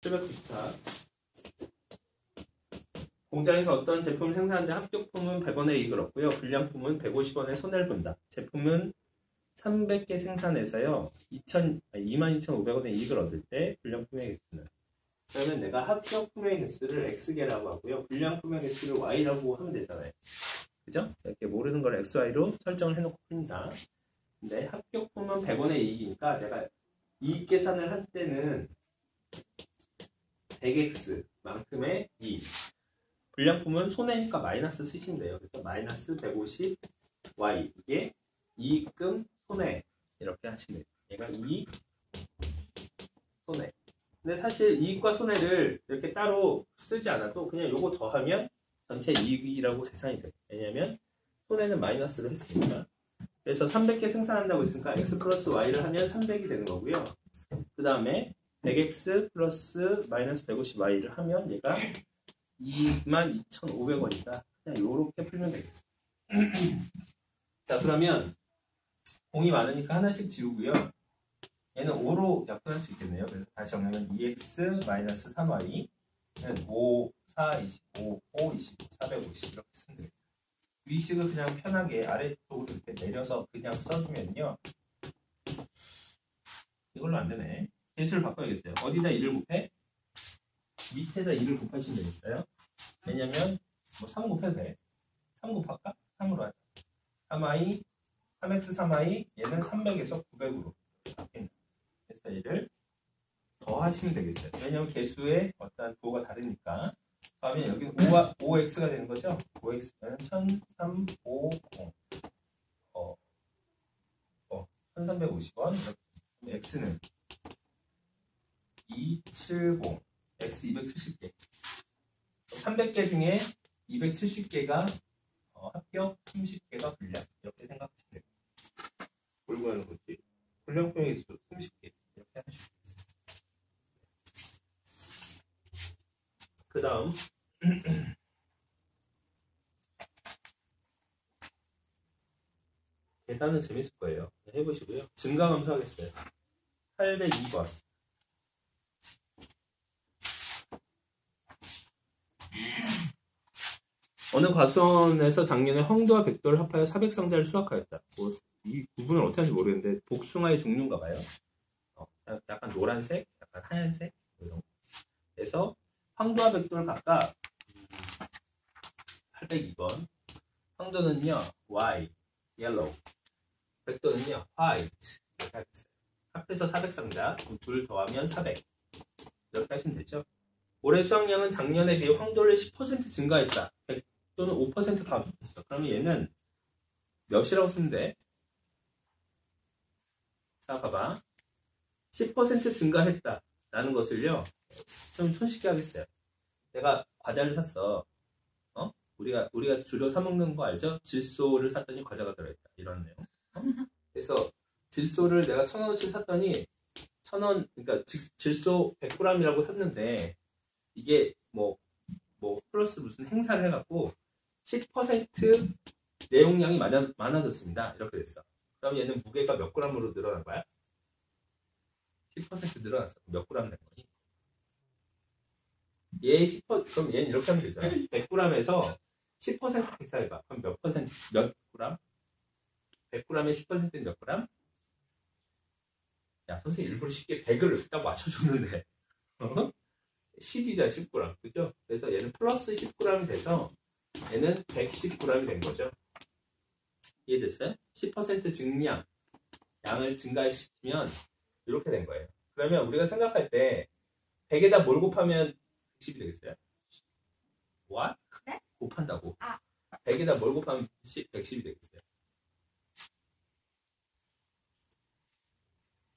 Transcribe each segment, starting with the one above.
794. 공장에서 어떤 제품을 생산하는데 합격품은 100원의 이익을 얻고요. 불량품은 150원의 손해를 본다. 제품은 300개 생산해서요. 22,500원의 이익을 얻을 때 불량품의 개수는. 그러면 내가 합격품의 개수를 X개라고 하고요. 불량품의 개수를 Y라고 하면 되잖아요. 그죠? 이렇게 모르는 걸 XY로 설정을 해놓고 풉니다. 근데 합격품은 100원의 이익이니까 내가 이익 계산을 할 때는 100X만큼의 이익. 불량품은 손해니까 마이너스 쓰시면 돼요. 그래서 마이너스 150Y. 이게 이익금 손해. 이렇게 하시면 돼요. 얘가 이익, 손해. 근데 사실 이익과 손해를 이렇게 따로 쓰지 않아도 그냥 요거 더하면 전체 이익이라고 계산이 돼요. 왜냐면 손해는 마이너스로 했으니까. 그래서 300개 생산한다고 했으니까 X 플러스 Y를 하면 300이 되는 거고요. 그 다음에 100X 플러스 마이너스 150Y를 하면 얘가 22,500원이다. 그냥 요렇게 풀면 되겠어요. 자, 그러면 공이 많으니까 하나씩 지우고요. 얘는 5로 약분할 수 있겠네요. 그래서 다시 정리하면 2x 마이너스 3y는 5, 4, 25, 5, 25, 450 이렇게 쓰면 됩니다. 위식을 그냥 편하게 아래쪽으로 이렇게 내려서 그냥 써주면요. 이걸로 안 되네. 개수를 바꿔야겠어요. 어디다 2를 곱해? 밑에다 2를 곱하시면 되겠어요. 왜냐면 뭐 3 곱해도 돼. 3 곱할까? 3으로 하자. 3i, 3x 3i 얘는 300에서 900으로 바뀐다. 그래서 얘를 더 하시면 되겠어요. 왜냐면 개수의 어떤 도가 다르니까. 그러면 여기 5x가 되는 거죠. 5x는 1350 1350원. x는 270 x 270개 300개 중에 270개가 합격, 30개가 불량. 이렇게 생각하시면 됩니다. 뭘고 하는 거지? 불량품의 개수 30개. 이렇게 하시면 되겠습니다. 그 다음 계산은 재밌을 거예요. 해보시고요. 증가함수 하겠어요. 802번. 어느 과수원에서 작년에 황도와 백도를 합하여 400상자를 수확하였다. 이 구분을 어떻게 하는지 모르겠는데 복숭아의 종류인가 봐요. 약간 노란색, 약간 하얀색 이런 거. 그래서 황도와 백도를 각각 802번. 황도는요 white, yellow. 백도는요 white. 이렇게 하겠어요. 합해서 400상자. 둘 더하면 400. 이렇게 하시면 되죠. 올해 수확량은 작년에 비해 황도를 10% 증가했다. 백도는 5% 감소했어. 그러면 얘는 몇이라고 쓰면 돼? 자, 봐봐. 10% 증가했다. 라는 것을요, 좀 손쉽게 하겠어요. 내가 과자를 샀어. 우리가 주로 사먹는 거 알죠? 질소를 샀더니 과자가 들어있다. 이런 내용. 그래서 질소를 내가 1,000원어치 샀더니 1,000원, 그러니까 질소 100g이라고 샀는데 이게 뭐 플러스 무슨 행사를 해갖고 10% 내용량이 많아졌습니다. 이렇게 됐어. 그럼 얘는 무게가 몇 g으로 늘어난 거야? 10% 늘어났어. 몇 g 된 거니? 얘 10%, 그럼 얘는 이렇게 하면 되잖아. 100g에서 10% 획사해봐. 그럼 몇 퍼센트, 몇 g? 100g에 10%는 몇 g? 야, 선생님 일부러 쉽게 100을 딱 맞춰줬는데. 10이자 10g. 그죠? 그래서 얘는 플러스 10g이 돼서 얘는 110g이 된 거죠. 이해됐어요? 10% 증량, 양을 증가시키면 이렇게 된 거예요. 그러면 우리가 생각할 때 100에다 뭘 곱하면 110이 되겠어요? What? 네? 곱한다고. 100에다 뭘 곱하면 110이 되겠어요?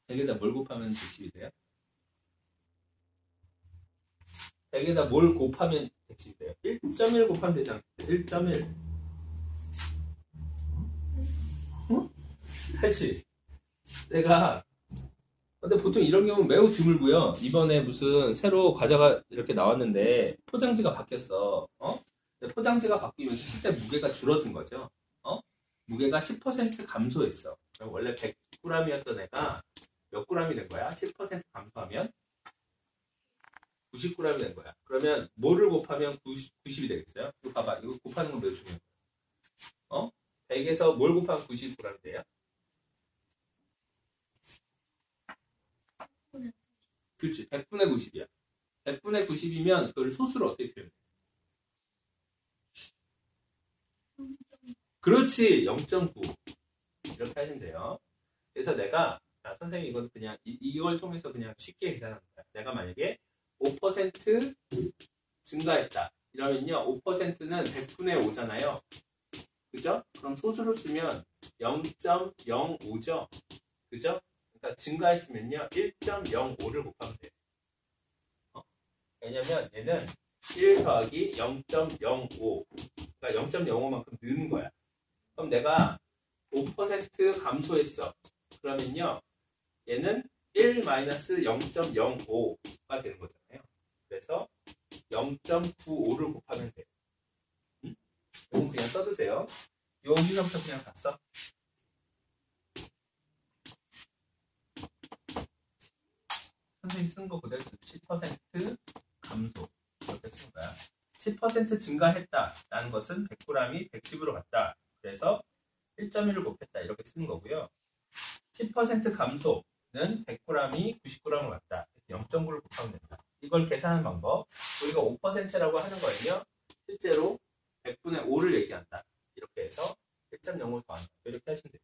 100에다 뭘 곱하면 110이 돼요? 100에다 뭘 곱하면 110이 돼요? 1.1 곱하면 되지 않겠어요? 1.1. 다시 내가 근데 보통 이런 경우는 매우 드물고요. 이번에 무슨 새로 과자가 이렇게 나왔는데 포장지가 바뀌었어. 근데 포장지가 바뀌면서 실제 무게가 줄어든 거죠. 무게가 10% 감소했어. 원래 100g이었던 애가 몇 g이 된 거야? 10% 감소하면 99g이 된 거야. 그러면 뭐를 곱하면 90이 되겠어요? 이거 봐봐. 이거 곱하는 건 매우 중요해. 100에서 뭘 곱하면 99g이 돼요? 그렇지. 100분의 90이야. 100분의 90이면 그걸 소수로 어떻게 표현해? 그렇지. 0.9 이렇게 하시면 돼요. 그래서 내가 선생님 이건 그냥 이걸 통해서 그냥 쉽게 계산하는 거야. 내가 만약에 5% 증가했다. 이러면요. 5%는 100분의 5잖아요. 그죠? 그럼 소수로 쓰면 0.05죠. 그죠? 그러니까 증가했으면요. 1.05를 곱하면 돼요. 왜냐면 얘는 1 더하기 0.05 그러니까 0.05만큼 느는 거야. 그럼 내가 5% 감소했어. 그러면요. 얘는 1 마이너스 0.05가 되는 거잖아요. 그래서 0.95를 곱하면 돼요. 이건 그냥 써두세요. 여기서부터 그냥 다 써. 선생님 쓴 거 그대로 10% 감소 이렇게 쓴 거야. 10% 증가했다라는 것은 100g이 110으로 갔다. 그래서 1.1을 곱했다 이렇게 쓰는 거고요. 10% 감소는 100g이 90g으로 갔다. 0.9를 곱하면 된다. 이걸 계산하는 방법. 우리가 5%라고 하는 거는요. 실제로 100분의 5를 얘기한다. 이렇게 해서 1.05 더한다. 이렇게 하시면 돼요.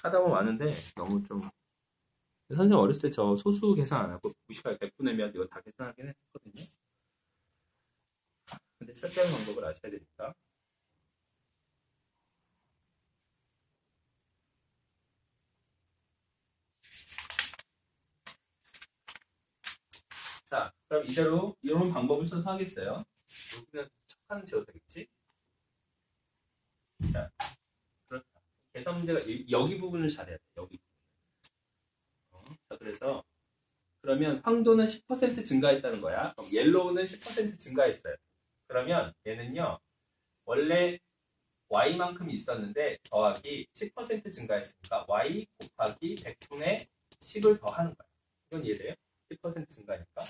하다 보면 많은데 너무 좀 선생님 어렸을 때 저 소수 계산 안 하고 무식하게 100분의 몇 이거 다 계산하긴 했거든요. 근데 쓸데없는 방법을 아셔야 되니까. 자, 그럼 이대로 이런 방법을 써서 하겠어요. 여기는 척하는 지어도 되겠지? 자, 그렇다. 계산 문제가 여기 부분을 잘해야 돼. 여기. 자, 그래서 그러면 황도는 10% 증가했다는 거야. 그럼 옐로우는 10% 증가했어요. 그러면 얘는요. 원래 y만큼이 있었는데 더하기 10% 증가했으니까 y 곱하기 100분의 10을 더하는 거야. 이건 이해돼요? 10% 증가니까.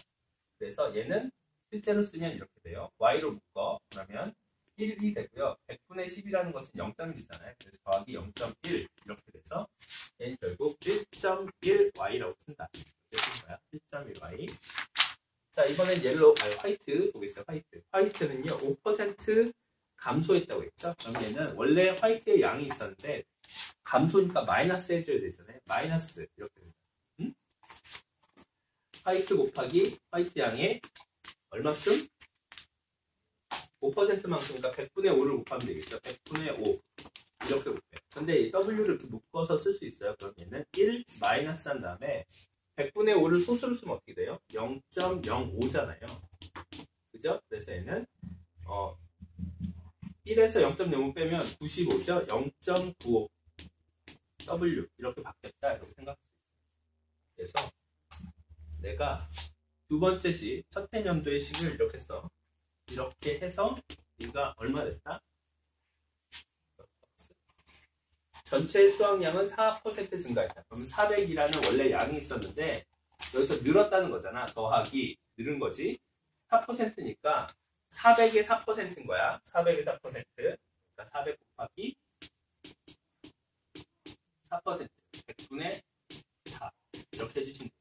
그래서 얘는 실제로 쓰면 이렇게 돼요. y로 묶어. 그러면 1이 되고요. 100분의 10이라는 것은 0.1이잖아요. 그래서 더하기 0.1 이렇게 돼서 얘는 결국 1.1y라고 쓴다. 이렇게 쓴 거야. 1.1y. 자, 이번엔 화이트 보겠어요. 화이트는요. 5% 감소했다고 했죠. 그럼 얘는 원래 화이트의 양이 있었는데 감소니까 마이너스 해줘야 되잖아요. 마이너스 이렇게 됩니다. 화이트 곱하기 화이트 양의 얼마큼? 5%만큼이니까 100분의 5를 곱하면 되겠죠. 100분의 5 이렇게 곱해요. 근데 이 W를 이렇게 묶어서 쓸 수 있어요. 그럼 얘는 1 마이너스 한 다음에 100분의 5를 소수로 쓰면 어떻게 돼요? 0.05잖아요. 그죠? 그래서 얘는 1에서 0.05 빼면 95죠? 0.95 W 이렇게 바뀌었다 이렇게 생각할 수 있어요. 그래서 내가 두 번째 식, 첫 해년도의 식을 이렇게 써. 이렇게 해서 이가 얼마 됐다? 전체 수확량은 4% 증가했다. 그럼 400이라는 원래 양이 있었는데 여기서 늘었다는 거잖아. 더하기 늘은 거지. 4%니까 400의 4%인 거야. 400의 4%. 그러니까 400 곱하기 4%. 100분의 4. 이렇게 해주시면 돼요.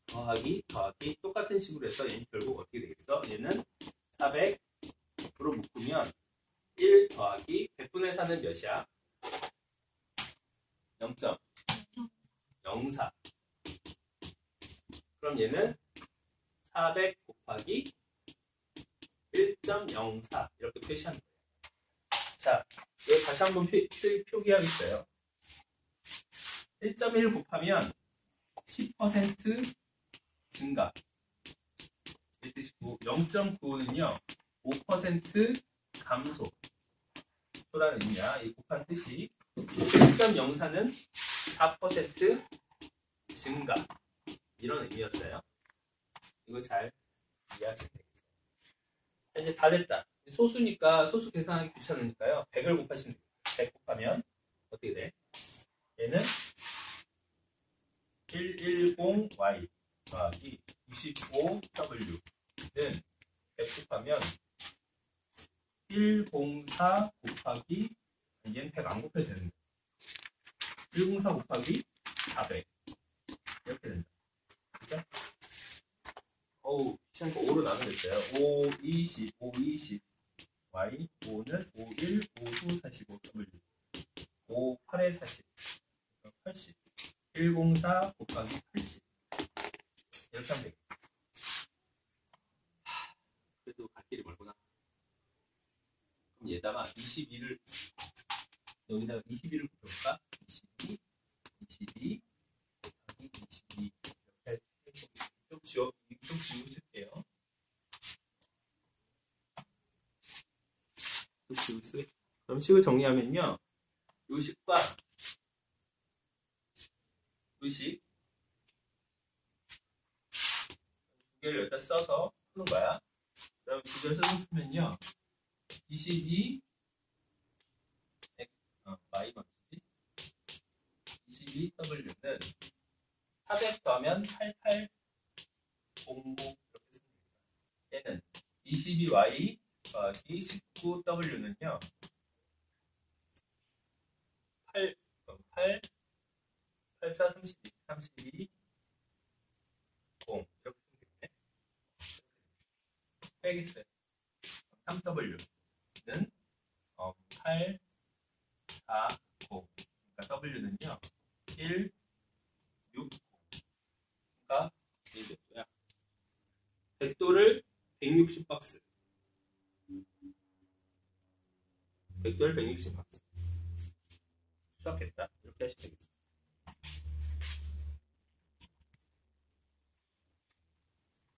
더하기 똑같은 식으로 해서 얘는 결국 어떻게 되겠어? 얘는 400으로 묶으면 1 더하기 100분의 4는 몇이야? 0.04. 그럼 얘는 400 곱하기 1.04 이렇게 표시하는 거예요. 자, 이거 다시 한번 표기하겠어요. 1.1 곱하면 10% 증가. 0.95는요 5% 감소. 라는 의미야. 이 곱한 뜻이 1.04는 4% 증가. 이런 의미였어요. 이거 잘 이해하시면 되겠어요. 이제 다 됐다. 소수니까 소수 계산하기 귀찮으니까요. 100을 곱하시면 돼요. 100 곱하면 어떻게 돼? 얘는 110y 더하기 25w는 곱하면 104 곱하기 얘는 100 안 곱해도 되는데 104 곱하기 400 이렇게 된다. 그죠? 어우 귀찮고 5로 나누겠어요. 5, 20, 5, 20 y 5는 5, 1, 5, 2, 45 w 5, 8에 40 80 104 곱하기 80 이렇게 하면 되겠다. 그래도 갈 길이 멀구나. 그럼 얘다가 22를 여기다가 21을 붙여볼까? 22 곱하기 22 이렇게 좀 지우실게요. 그럼 식을 정리하면요. 요 식과 요 식 두 개를 여기다 써서 푸는 거야. 그 다음에 두 개를 써서 풀면요. 22 y가 어디지? 22w는 400 더하면 8800 이렇게 쓰면 됩니다. 얘는 22y 더하기 19w는요 8 4 32 32 0 이렇게 쓰면 되겠네. 빼겠어요. 3w는 8 4 9 그러니까 w는요 1 6 그러니까 이게 몇 도야? 100도를 160박스 100도를 160박스 수학했다. 이렇게 하시면 되겠다.